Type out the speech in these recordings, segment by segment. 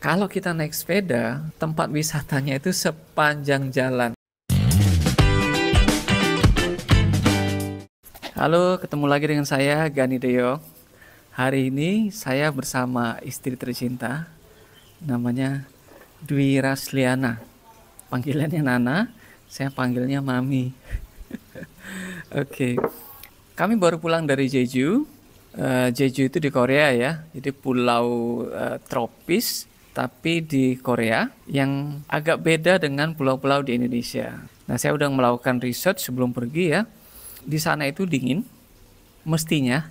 Kalau kita naik sepeda, tempat wisatanya itu sepanjang jalan. Halo, ketemu lagi dengan saya, Gani Deo. Hari ini saya bersama istri tercinta, namanya Dwi Rasliana. Panggilannya Nana, saya panggilnya Mami. Oke, kami baru pulang dari Jeju. Jeju itu di Korea ya, jadi pulau tropis tapi di Korea yang agak beda dengan pulau-pulau di Indonesia. Nah, saya udah melakukan riset sebelum pergi ya. Di sana itu dingin, mestinya.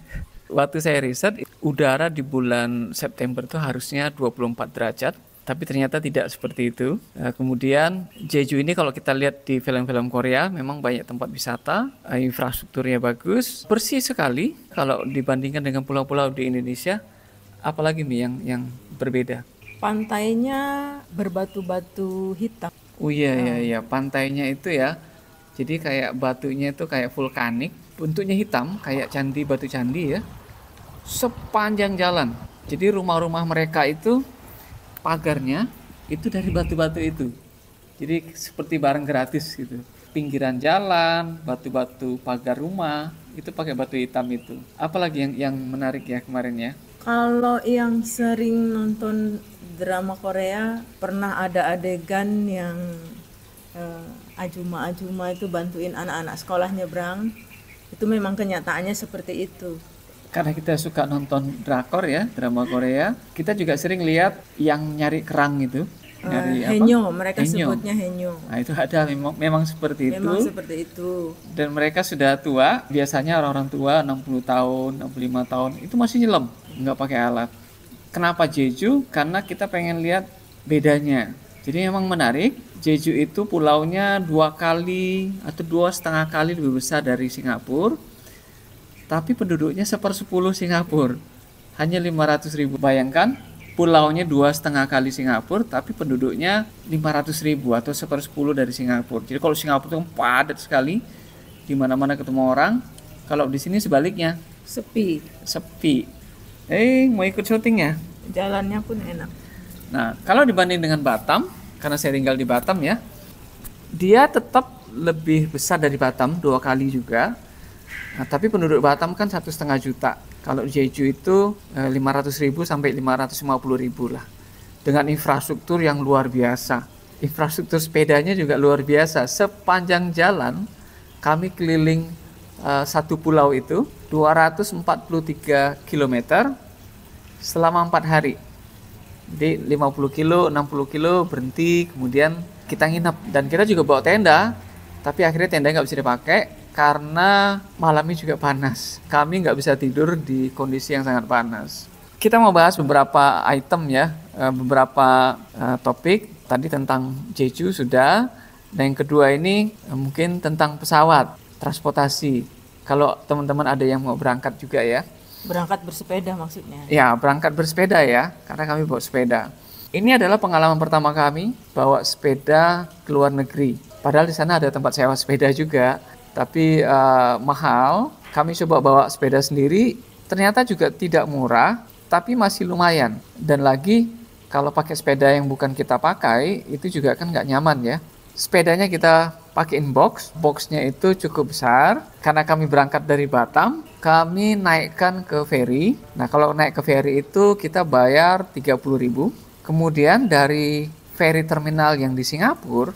Waktu saya riset, udara di bulan September itu harusnya 24 derajat. Tapi ternyata tidak seperti itu. Kemudian Jeju ini kalau kita lihat di film-film Korea memang banyak tempat wisata, infrastrukturnya bagus, bersih sekali kalau dibandingkan dengan pulau-pulau di Indonesia. Apalagi Mi yang berbeda? Pantainya berbatu-batu hitam. Oh iya, pantainya itu ya. Jadi kayak batunya itu kayak vulkanik, bentuknya hitam kayak candi, batu candi ya. Sepanjang jalan. Jadi rumah-rumah mereka itu pagarnya itu dari batu-batu itu. Jadi seperti barang gratis gitu. Pinggiran jalan, batu-batu pagar rumah, itu pakai batu hitam itu. Apalagi yang menarik ya kemarin ya? Kalau yang sering nonton drama Korea, pernah ada adegan yang Ajuma-ajuma itu bantuin anak-anak sekolah nyebrang. Itu memang kenyataannya seperti itu. Karena kita suka nonton drakor ya, drama Korea, kita juga sering lihat yang nyari kerang itu. Nyari Henyo, mereka Henyo. sebutnya henyo. Nah itu ada memang seperti itu. Memang seperti itu. Dan mereka sudah tua, biasanya orang-orang tua 60 tahun, 65 tahun, itu masih nyelam, nggak pakai alat. Kenapa Jeju? Karena kita pengen lihat bedanya. Jadi memang menarik, Jeju itu pulaunya 2 kali atau 2,5 kali lebih besar dari Singapura. Tapi penduduknya 1/10 Singapura, hanya 500.000. Bayangkan, pulaunya 2,5 kali Singapura, tapi penduduknya 500.000 atau 1/10 dari Singapura. Jadi kalau Singapura itu padat sekali, di mana-mana ketemu orang. Kalau di sini sebaliknya, Sepi. sepi. Mau ikut syuting ya? Jalannya pun enak. Nah, kalau dibanding dengan Batam, karena saya tinggal di Batam ya, dia tetap lebih besar dari Batam 2 kali juga. Nah, tapi penduduk Batam kan 1,5 juta. Kalau Jeju itu 500.000 sampai 550.000 lah. Dengan infrastruktur yang luar biasa. Infrastruktur sepedanya juga luar biasa. Sepanjang jalan kami keliling satu pulau itu 243 km selama 4 hari. Jadi 50 kilo, 60 kilo berhenti, kemudian kita nginep. Dan kita juga bawa tenda, tapi akhirnya tenda nggak bisa dipakai karena malamnya juga panas. Kami nggak bisa tidur di kondisi yang sangat panas. Kita mau bahas beberapa item ya, beberapa topik. Tadi tentang Jeju sudah, dan yang kedua ini mungkin tentang pesawat, transportasi. Kalau teman-teman ada yang mau berangkat juga ya. Berangkat bersepeda maksudnya. Ya, berangkat bersepeda ya, karena kami bawa sepeda. Ini adalah pengalaman pertama kami bawa sepeda ke luar negeri. Padahal di sana ada tempat sewa sepeda juga, tapi mahal. Kami coba bawa sepeda sendiri, ternyata juga tidak murah, tapi masih lumayan. Dan lagi, kalau pakai sepeda yang bukan kita pakai, itu juga kan nggak nyaman ya. Sepedanya kita pakein boxnya itu cukup besar. Karena kami berangkat dari Batam, kami naikkan ke ferry. Nah, kalau naik ke ferry itu kita bayar 30.000. Kemudian dari ferry terminal yang di Singapura,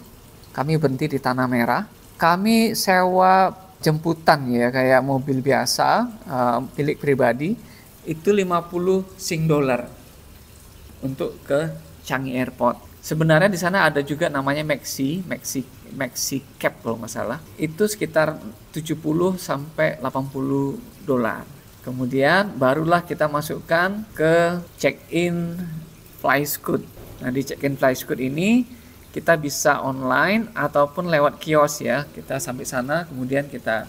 kami berhenti di Tanah Merah. Kami sewa jemputan ya, kayak mobil biasa, milik pribadi, itu 50 Sing dollar untuk ke Changi Airport. Sebenarnya di sana ada juga namanya Maxi Cab kalau nggak salah. Itu sekitar 70 sampai 80 dolar. Kemudian barulah kita masukkan ke check-in FlyScoot. Nah, di check-in FlyScoot ini kita bisa online ataupun lewat kios ya. Kita sampai sana kemudian kita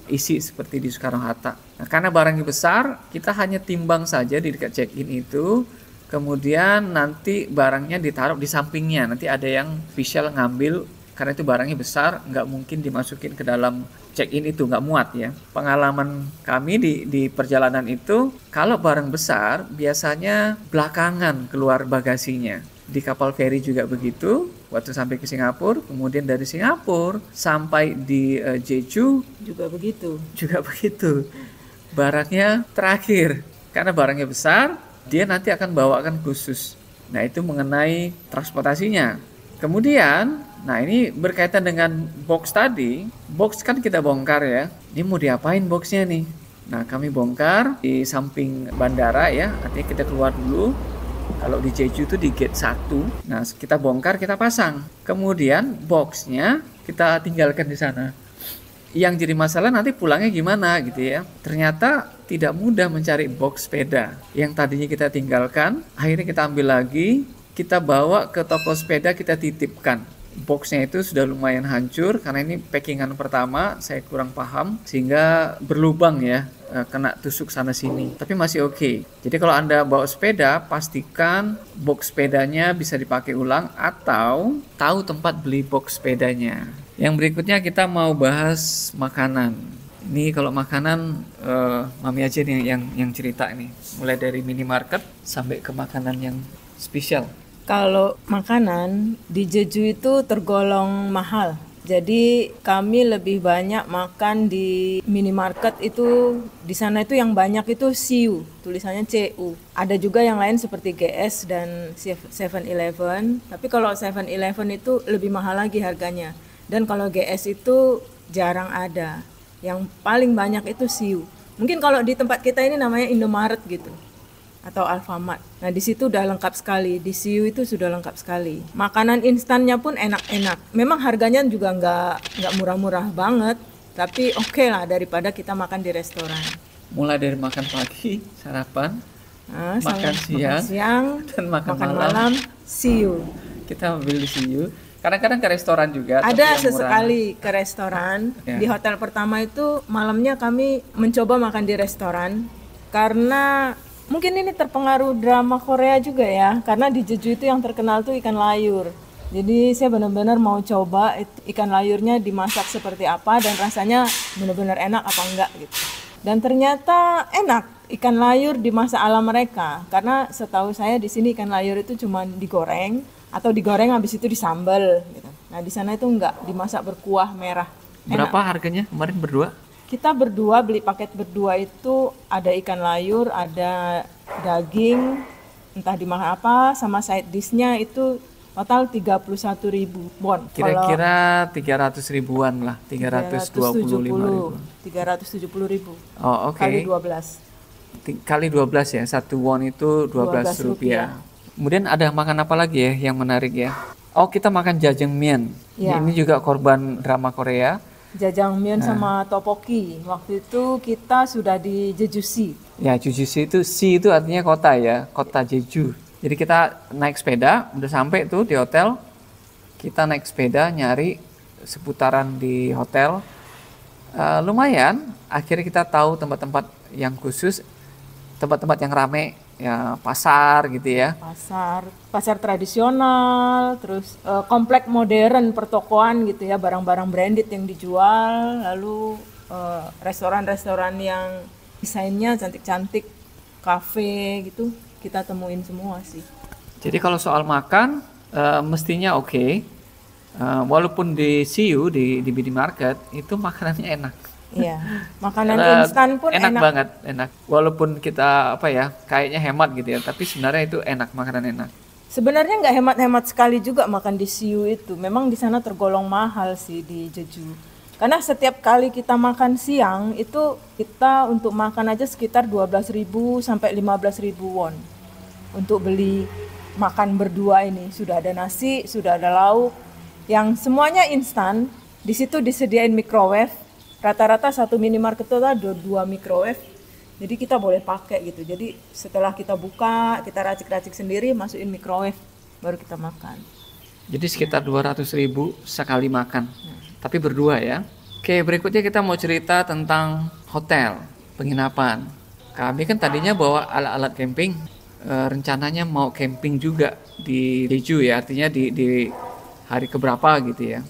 isi seperti di Soekarno-Hatta. Nah, karena barangnya besar, kita hanya timbang saja di dekat check-in itu. Kemudian nanti barangnya ditaruh di sampingnya. Nanti ada yang official ngambil, karena itu barangnya besar, nggak mungkin dimasukin ke dalam check-in itu nggak muat ya. Pengalaman kami di perjalanan itu, kalau barang besar biasanya belakangan keluar bagasinya. Di kapal feri juga begitu, waktu sampai ke Singapura, kemudian dari Singapura sampai di Jeju Juga begitu. juga begitu. Barangnya terakhir, karena barangnya besar, dia nanti akan bawakan khusus. Nah, itu mengenai transportasinya. Kemudian, nah ini berkaitan dengan box tadi. Box kan kita bongkar ya. Ini mau diapain boxnya nih? Nah, kami bongkar di samping bandara ya. Artinya kita keluar dulu. Kalau di Jeju itu di gate 1. Nah, kita bongkar, kita pasang. Kemudian boxnya kita tinggalkan di sana. Yang jadi masalah nanti pulangnya gimana gitu ya. Ternyata tidak mudah mencari box sepeda. Yang tadinya kita tinggalkan, akhirnya kita ambil lagi, kita bawa ke toko sepeda, kita titipkan. Boxnya itu sudah lumayan hancur karena ini packingan pertama, saya kurang paham sehingga berlubang ya, kena tusuk sana sini. Tapi masih oke. Jadi kalau Anda bawa sepeda, pastikan box sepedanya bisa dipakai ulang atau tahu tempat beli box sepedanya. Yang berikutnya kita mau bahas makanan. Ini kalau makanan Mami aja nih yang cerita ini. Mulai dari minimarket sampai ke makanan yang spesial. Kalau makanan di Jeju itu tergolong mahal. Jadi kami lebih banyak makan di minimarket itu, di sana itu yang banyak itu CU, tulisannya CU. Ada juga yang lain seperti GS dan 7-Eleven, tapi kalau 7-Eleven itu lebih mahal lagi harganya. Dan kalau GS itu jarang ada. Yang paling banyak itu CU. Mungkin kalau di tempat kita ini namanya Indomaret gitu atau Alfamart. Nah, di situ udah lengkap sekali. Di CU itu sudah lengkap sekali. Makanan instannya pun enak-enak. Memang harganya juga nggak murah-murah banget, tapi oke lah daripada kita makan di restoran. Mulai dari makan pagi, sarapan, Nah, makan siang, dan makan malam. CU. Kita ambil di CU. Kadang-kadang ke restoran juga. tapi Ada yang murah. sesekali ke restoran. Ya. Di hotel pertama itu malamnya kami mencoba makan di restoran karena mungkin ini terpengaruh drama Korea juga ya, karena di Jeju itu yang terkenal tuh ikan layur. Jadi saya benar-benar mau coba ikan layurnya dimasak seperti apa dan rasanya benar-benar enak apa enggak gitu. Dan ternyata enak ikan layur dimasak ala mereka, karena setahu saya di sini ikan layur itu cuma digoreng atau digoreng habis itu disambal gitu. Nah, di sana itu enggak, dimasak berkuah merah. Berapa harganya kemarin berdua? Kita berdua beli paket berdua itu ada ikan layur, ada daging, entah dimakan apa, sama side dish-nya itu total 31.000 won. Kira-kira 300 ribuan lah, 325 ribu. 370.000 Oh, oke. kali 12. Kali 12 ya, 1 won itu 12 rupiah. Kemudian ada makan apa lagi ya yang menarik ya? Oh, kita makan jajangmyeon. Ya. Ini juga korban drama Korea. Jajangmyeon sama tteokbokki. Waktu itu kita sudah di Jeju-si. Ya, Jeju-si itu, si itu artinya kota ya, kota Jeju. Jadi kita naik sepeda, udah sampai tuh di hotel. Kita naik sepeda nyari seputaran di hotel. Lumayan, akhirnya kita tahu tempat-tempat yang khusus, tempat-tempat yang rame, ya pasar gitu ya. Pasar tradisional, terus komplek modern pertokoan gitu ya, barang-barang branded yang dijual, lalu restoran-restoran yang desainnya cantik-cantik, kafe gitu, kita temuin semua sih. Jadi kalau soal makan, mestinya oke. Walaupun di CU, di minimarket, itu makanannya enak. Iya, makanan instan pun enak banget, enak. Walaupun kita apa ya, kayaknya hemat gitu ya, tapi sebenarnya itu enak, makanan enak. Sebenarnya nggak hemat-hemat sekali juga makan di CU itu. Memang di sana tergolong mahal sih di Jeju. Karena setiap kali kita makan siang itu kita untuk makan aja sekitar 12.000 sampai 15.000 won. Untuk beli makan berdua ini sudah ada nasi, sudah ada lauk, yang semuanya instan. Di situ disediain microwave. Rata-rata satu minimarket itu ada 2 microwave, jadi kita boleh pakai gitu. Jadi setelah kita buka, kita racik-racik sendiri, masukin microwave, baru kita makan. Jadi sekitar 200.000 sekali makan, tapi berdua ya. Oke, berikutnya kita mau cerita tentang hotel, penginapan. Kami kan tadinya bawa alat-alat camping, rencananya mau camping juga di Jeju ya, artinya di hari keberapa gitu ya.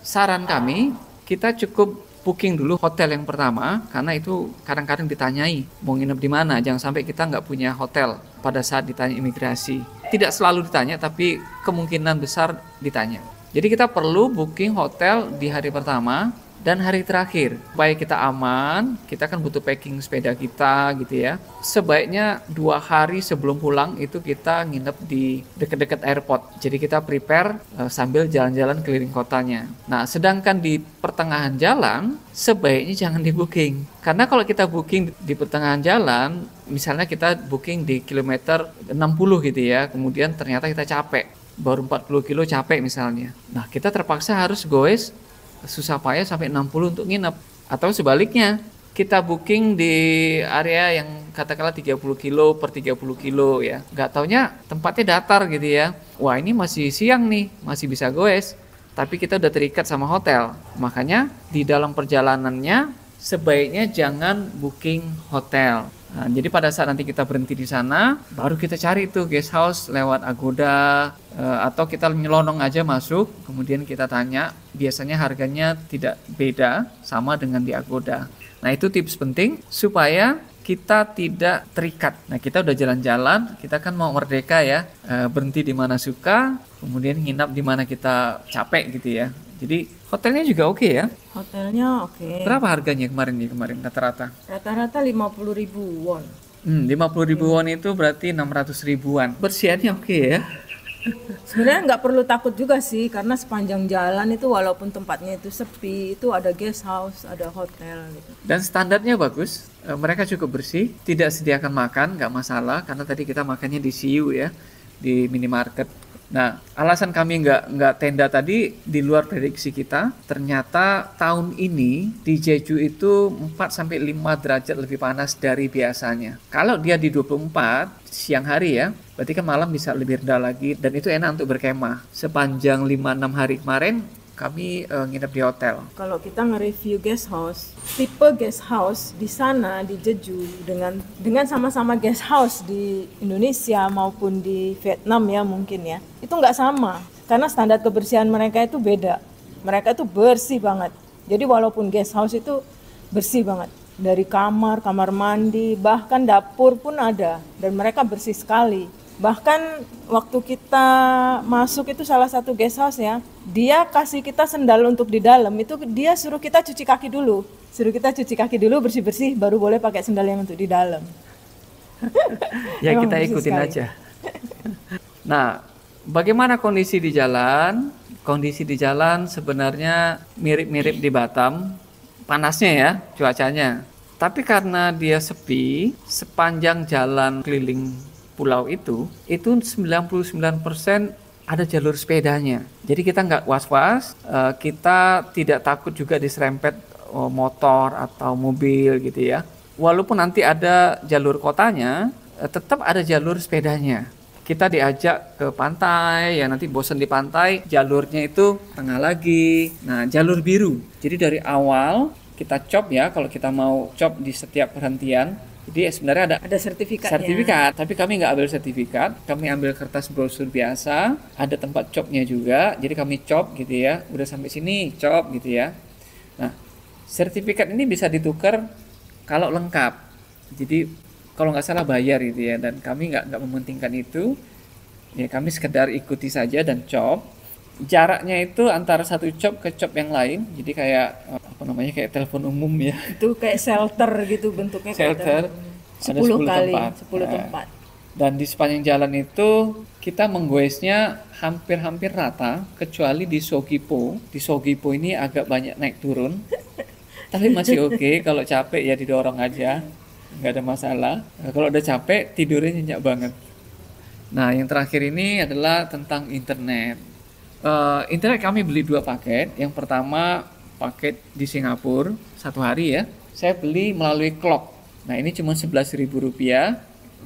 Saran kami, kita cukup booking dulu hotel yang pertama, karena itu kadang-kadang ditanyai mau nginep di mana. Jangan sampai kita nggak punya hotel pada saat ditanya imigrasi. Tidak selalu ditanya, tapi kemungkinan besar ditanya. Jadi kita perlu booking hotel di hari pertama dan hari terakhir. Supaya kita aman, kita kan butuh packing sepeda kita gitu ya. Sebaiknya 2 hari sebelum pulang itu kita nginep di dekat-dekat airport. Jadi kita prepare sambil jalan-jalan keliling kotanya. Nah, sedangkan di pertengahan jalan sebaiknya jangan di booking. Karena kalau kita booking di pertengahan jalan, misalnya kita booking di kilometer 60 gitu ya, kemudian ternyata kita capek, baru 40 kilo capek misalnya. Nah, kita terpaksa harus goes susah payah sampai 60 untuk nginep. Atau sebaliknya, kita booking di area yang katakanlah 30 kilo per 30 kilo ya. Nggak taunya tempatnya datar gitu ya. Wah, ini masih siang nih, masih bisa goes. Tapi kita udah terikat sama hotel. Makanya di dalam perjalanannya sebaiknya jangan booking hotel. Nah, jadi pada saat nanti kita berhenti di sana, baru kita cari tuh guest house lewat Agoda, atau kita nyelonong aja masuk, kemudian kita tanya, biasanya harganya tidak beda, sama dengan di Agoda. Nah, itu tips penting supaya kita tidak terikat. Nah, kita udah jalan-jalan, kita kan mau merdeka ya, berhenti di mana suka, kemudian nginap di mana kita capek gitu ya. Jadi hotelnya juga oke ya. Hotelnya oke. Berapa harganya kemarin rata-rata? Rata-rata 50.000 won. 50.000 won itu berarti 600 ribuan. Bersihannya oke ya. Sebenarnya nggak perlu takut juga sih, karena sepanjang jalan itu walaupun tempatnya itu sepi, itu ada guest house, ada hotel gitu. Dan standarnya bagus, mereka cukup bersih, tidak sediakan makan, nggak masalah, karena tadi kita makannya di CU ya, di minimarket. Nah, alasan kami nggak tenda tadi di luar prediksi kita. Ternyata tahun ini di Jeju itu 4-5 derajat lebih panas dari biasanya. Kalau dia di 24 siang hari ya, berarti kan malam bisa lebih rendah lagi, dan itu enak untuk berkemah. Sepanjang 5-6 hari kemarin kami nginep di hotel. Kalau kita nge-review guest house, tipe guest house di sana di Jeju dengan sama-sama guest house di Indonesia maupun di Vietnam ya mungkin ya, itu nggak sama karena standar kebersihan mereka itu beda. Mereka itu bersih banget. Jadi walaupun guest house itu bersih banget, dari kamar mandi, bahkan dapur pun ada, dan mereka bersih sekali. Bahkan waktu kita masuk itu salah satu guest house ya, dia kasih kita sendal untuk di dalam, itu dia suruh kita cuci kaki dulu. Bersih-bersih, baru boleh pakai sendal yang untuk di dalam. Ya kita ikutin sekali aja. Nah, bagaimana kondisi di jalan? Kondisi di jalan sebenarnya mirip-mirip di Batam, panasnya ya cuacanya. Tapi karena dia sepi, sepanjang jalan keliling pulau itu 99% ada jalur sepedanya. Jadi kita nggak was-was, kita tidak takut juga diserempet motor atau mobil gitu ya. Walaupun nanti ada jalur kotanya, tetap ada jalur sepedanya. Kita diajak ke pantai, ya nanti bosan di pantai, jalurnya itu tengah lagi. Nah, jalur biru. Jadi dari awal kita cop ya, kalau kita mau cop di setiap perhentian. Jadi sebenarnya ada sertifikat, tapi kami nggak ambil sertifikat, kami ambil kertas brosur biasa, ada tempat copnya juga, jadi kami cop gitu ya, udah sampai sini cop gitu ya. Nah, sertifikat ini bisa ditukar kalau lengkap, jadi kalau nggak salah bayar gitu ya, dan kami nggak mementingkan itu, ya kami sekedar ikuti saja dan cop. Jaraknya itu antara satu cop ke cop yang lain, jadi kayak kayak telepon umum ya. Itu kayak shelter gitu bentuknya. Shelter. 10 tempat. Dan di sepanjang jalan itu kita menggoesnya hampir rata, kecuali di Sogipo. Di Sogipo ini agak banyak naik turun, tapi masih oke. Kalau capek ya didorong aja, nggak ada masalah. Kalau udah capek tidurnya nyenyak banget. Nah, yang terakhir ini adalah tentang internet. Internet kami beli 2 paket. Yang pertama paket di Singapura 1 hari ya. Saya beli melalui Clock. Nah, ini cuma Rp11.000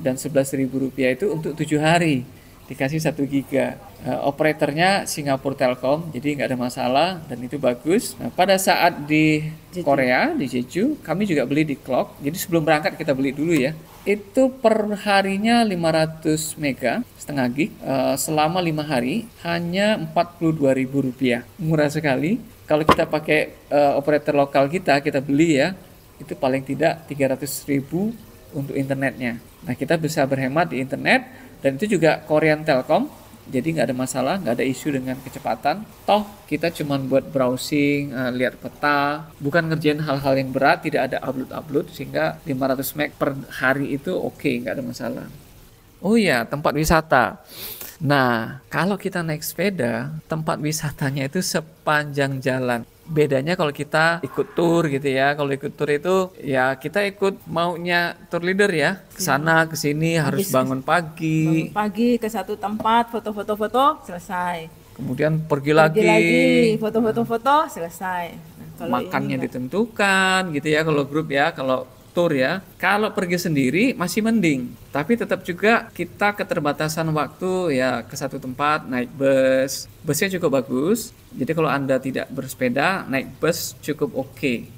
dan Rp11.000 itu untuk 7 hari. dikasih 1 giga. Operatornya Singapore Telkom, jadi nggak ada masalah dan itu bagus. Nah, pada saat di Korea, di Jeju, kami juga beli di Clock. Jadi sebelum berangkat kita beli dulu ya. Itu per harinya 500 mega, setengah gig, selama 5 hari hanya Rp42.000. Murah sekali. Kalau kita pakai operator lokal kita beli ya, itu paling tidak 300.000 untuk internetnya. Nah, kita bisa berhemat di internet dan itu juga Korean Telkom. Jadi nggak ada masalah, nggak ada isu dengan kecepatan. Toh kita cuma buat browsing, lihat peta, bukan ngerjain hal-hal yang berat, tidak ada upload, sehingga 500 MB per hari itu oke, nggak ada masalah. Oh iya, tempat wisata. Nah, kalau kita naik sepeda, tempat wisatanya itu sepanjang jalan. Bedanya kalau kita ikut tour gitu ya. Kalau ikut tour itu ya kita ikut maunya tour leader ya. Kesana kesini harus bangun pagi. Bangun pagi ke satu tempat, foto-foto, selesai. Kemudian pergi Lagi, lagi. foto-foto, selesai. Nah, kalau Makannya ini ditentukan gitu ya kalau grup ya. Kalau tour ya. Kalau pergi sendiri masih mending. Tapi tetap juga kita keterbatasan waktu ya ke satu tempat naik bus. Busnya cukup bagus. Jadi kalau Anda tidak bersepeda, naik bus cukup oke.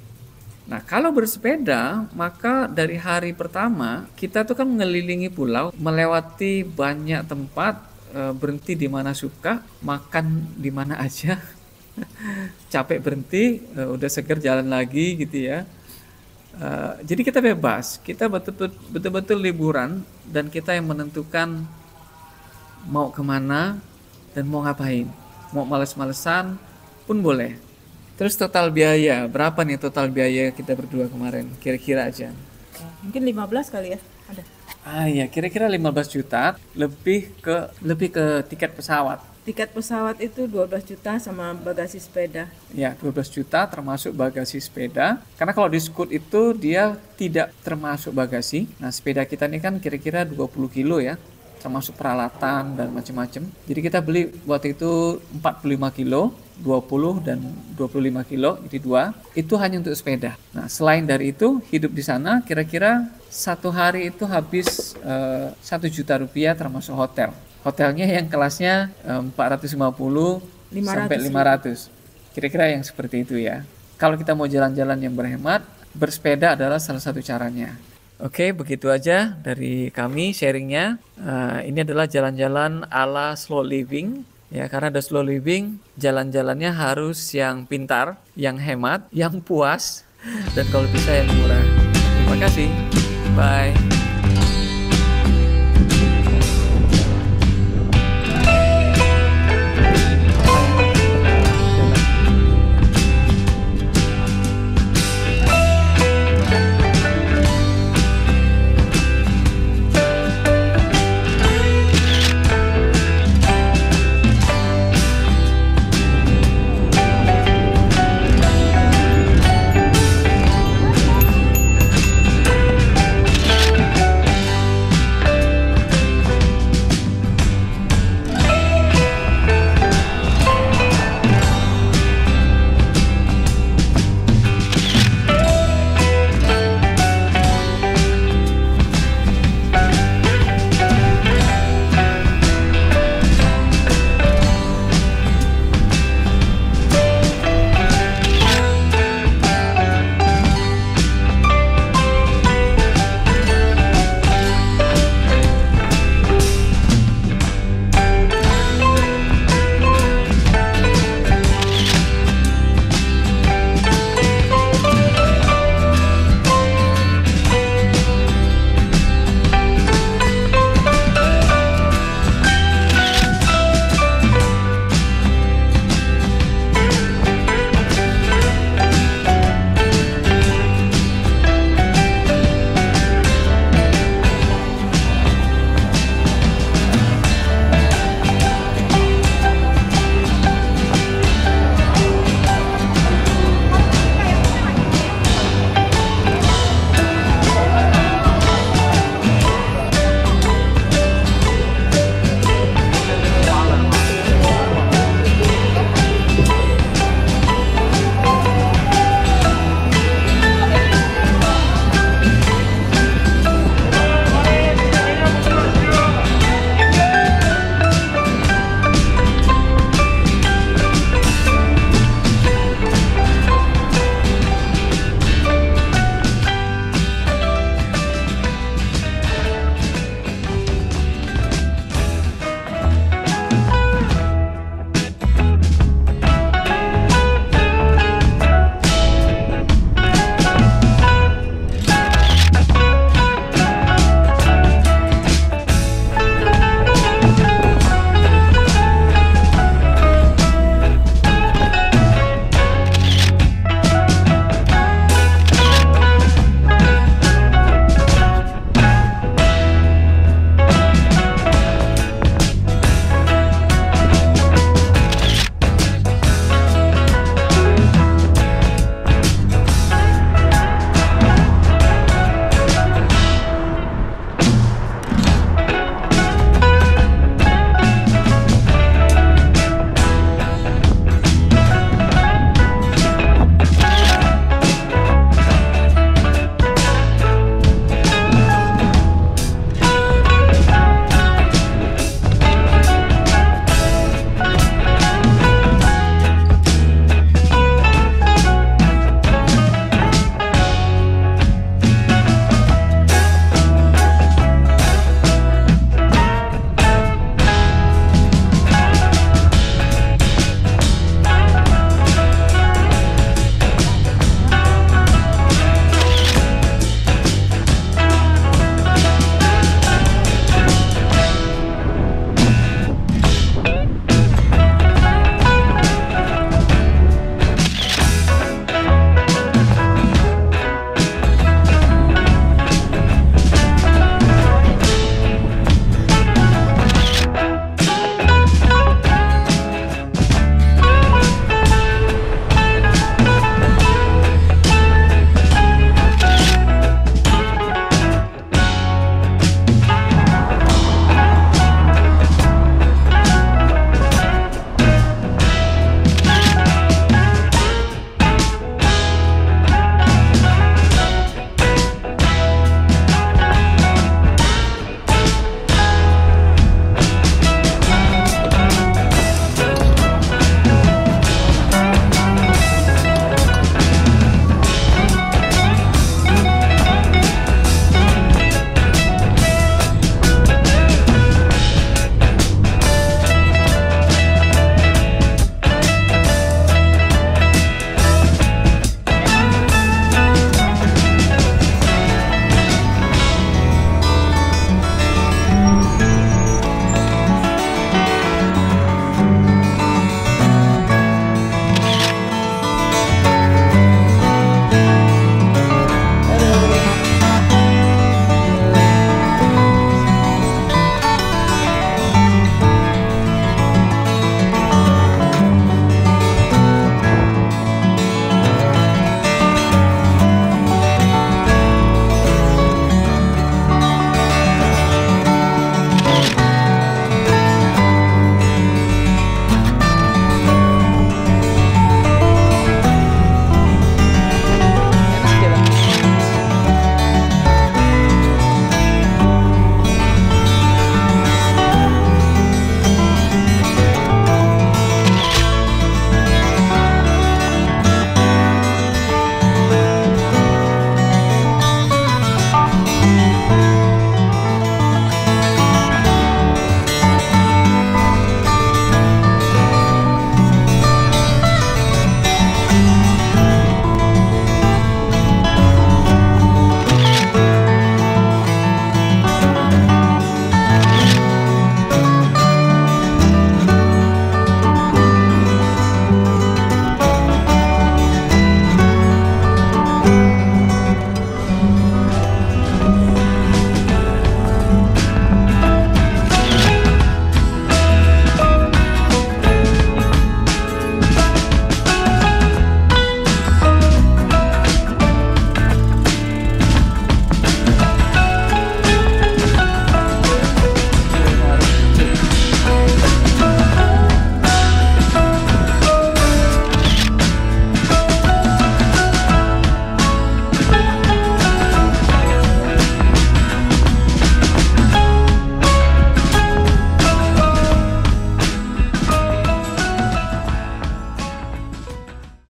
Nah, kalau bersepeda, maka dari hari pertama kita tuh kan mengelilingi pulau, melewati banyak tempat, berhenti di mana suka, makan di mana aja. Capek berhenti, udah seger jalan lagi gitu ya. Jadi kita bebas, kita betul-betul liburan dan kita yang menentukan mau kemana dan mau ngapain. Mau males-malesan pun boleh. Terus total biaya, berapa nih total biaya kita berdua kemarin? Kira-kira aja. mungkin 15 kali ya, ada. Iya, kira-kira 15 juta, lebih ke tiket pesawat. Tiket pesawat itu 12 juta sama bagasi sepeda. Ya, 12 juta termasuk bagasi sepeda. Karena kalau di Scoot itu dia tidak termasuk bagasi. Nah, sepeda kita ini kan kira-kira 20 kilo ya, termasuk peralatan dan macam-macam. Jadi kita beli waktu itu 45 kilo, 20 dan 25 kilo, jadi 2. Itu hanya untuk sepeda. Nah, selain dari itu, hidup di sana kira-kira satu hari itu habis 1 juta rupiah termasuk hotel. Hotelnya yang kelasnya 450 sampai 500. Kira-kira yang seperti itu ya. Kalau kita mau jalan-jalan yang berhemat, bersepeda adalah salah satu caranya. Oke, begitu aja dari kami sharingnya. Ini adalah jalan-jalan ala slow living. Ya, karena ada slow living, jalan-jalannya harus yang pintar, yang hemat, yang puas, dan kalau bisa yang murah. Terima kasih. Bye.